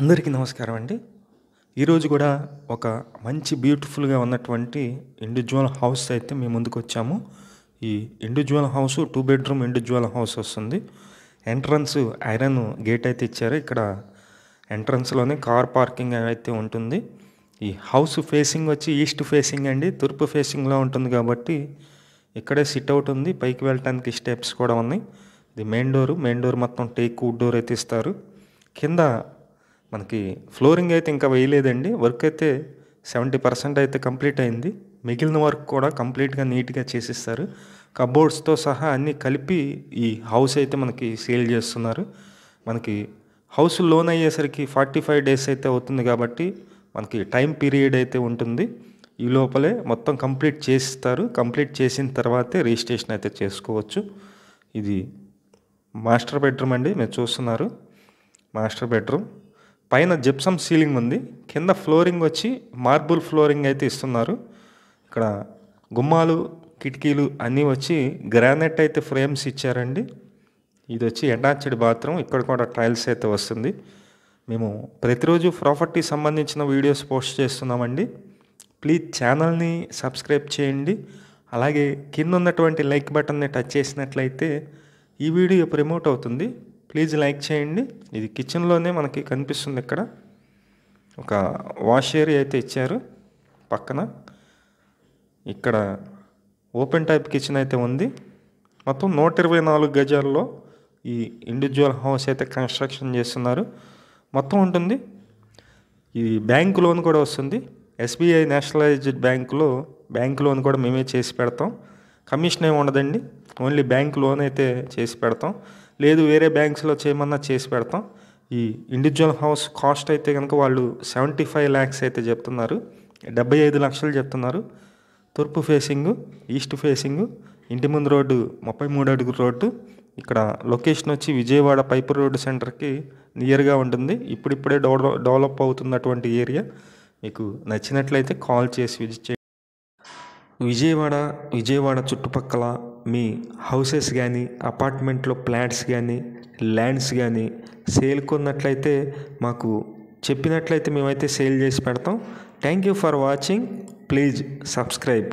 అందరికీ నమస్కారం అండి. ఈరోజు కూడా ఒక మంచి బ్యూటిఫుల్‌గా ఉన్నటువంటి ఇండివిడ్యువల్ హౌస్ అయితే మీ ముందుకొచ్చాము. ఈ individual house 2 bedroom individual house వస్తుంది. ఎంట్రన్స్ ఐరన్ గేట్ అయితే ఇచ్చారు. ఇక్కడ ఎంట్రన్స్‌లోనే కార్ పార్కింగ్ అయితే ఉంటుంది. ఈ హౌస్ ఫేసింగ్ వచ్చి ఈస్ట్ ఫేసింగ్ అండి. తూర్పు ఫేసింగ్‌లో ఉంటుంది కాబట్టి ఇక్కడే సిట్అవుట్ ఉంది. పైకి వెళ్ళటానికి స్టెప్స్ కూడా ఉన్నాయి. ఇది మెయిన్ డోర్ మొత్తం టేక్ వుడ్ డోర్ అయితే ఇస్తారు. కింద మనకి ఫ్లోరింగ్ అయితే ఇంకా వేయలేదండి. వర్క్ అయితే 70% అయితే కంప్లీట్ అయింది. మిగిలిన వర్క్ కూడా కంప్లీట్‌గా నీట్‌గా చేసిస్తారు. కబోర్డ్స్‌తో సహా అన్నీ కలిపి ఈ హౌస్ అయితే మనకి సేల్ చేస్తున్నారు. మనకి హౌస్ లోన్ అయ్యేసరికి 45 డేస్ అయితే అవుతుంది కాబట్టి మనకి టైం పీరియడ్ అయితే ఉంటుంది. ఈ లోపలే మొత్తం కంప్లీట్ చేసిస్తారు. కంప్లీట్ చేసిన తర్వాతే రిజిస్ట్రేషన్ అయితే చేసుకోవచ్చు. ఇది మాస్టర్ బెడ్రూమ్ అండి. మీరు చూస్తున్నారు మాస్టర్ బెడ్రూమ్. పైన జిప్సమ్ సీలింగ్ ఉంది. కింద ఫ్లోరింగ్ వచ్చి మార్బుల్ ఫ్లోరింగ్ అయితే ఇస్తున్నారు. ఇక్కడ గుమ్మాలు కిటికీలు అన్నీ వచ్చి గ్రానైట్ అయితే ఫ్రేమ్స్ ఇచ్చారండి. ఇది వచ్చి అటాచ్డ్ బాత్రూమ్. ఇక్కడ కూడా టైల్స్ అయితే వస్తుంది. మేము ప్రతిరోజు ప్రాపర్టీ సంబంధించిన వీడియోస్ పోస్ట్ చేస్తున్నామండి. ప్లీజ్ ఛానల్ని సబ్స్క్రైబ్ చేయండి. అలాగే కింద ఉన్నటువంటి లైక్ బటన్ని టచ్ చేసినట్లయితే ఈ వీడియో ప్రమోట్ అవుతుంది. ప్లీజ్ లైక్ చేయండి. ఇది కిచెన్లోనే మనకి కనిపిస్తుంది. ఇక్కడ ఒక వాష్ ఏరియా అయితే ఇచ్చారు పక్కన. ఇక్కడ ఓపెన్ టైప్ కిచెన్ అయితే ఉంది. మొత్తం 124 గజాల్లో ఈ ఇండివిడ్యువల్ హౌస్ అయితే కన్స్ట్రక్షన్ చేస్తున్నారు. మొత్తం ఉంటుంది. ఈ బ్యాంక్ లోన్ కూడా వస్తుంది. ఎస్బీఐ నేషనలైజ్డ్ బ్యాంక్ లోన్ కూడా మేమే చేసి పెడతాం. కమిషన్ ఏమి ఉండదండి. ఓన్లీ బ్యాంక్ లోన్ అయితే చేసి పెడతాం. లేదు వేరే బ్యాంక్స్లో చేయమన్నా చేసి పెడతాం. ఈ ఇండివిడ్యువల్ హౌస్ కాస్ట్ అయితే కనుక వాళ్ళు 75 lakhs అయితే చెప్తున్నారు. 75 లక్షలు చెప్తున్నారు. తూర్పు ఫేసింగు, ఈస్ట్ ఫేసింగు, ఇంటి ముందు రోడ్డు 33 అడుగుల రోడ్డు. ఇక్కడ లొకేషన్ వచ్చి విజయవాడ పైపు రోడ్డు సెంటర్కి నియర్గా ఉంటుంది. ఇప్పుడిప్పుడే డెవలప్ అవుతున్నటువంటి ఏరియా. మీకు నచ్చినట్లయితే కాల్ చేసి విజిట్ చేయండి. విజయవాడ చుట్టుపక్కల మీ హౌసెస్ కానీ అపార్ట్మెంట్లో ఫ్లాట్స్ కానీ ల్యాండ్స్ కానీ సేల్కి ఉన్నట్లయితే మాకు చెప్పినట్లయితే మేమైతే సేల్ చేసి పెడతాం. Thank you for watching. Please subscribe.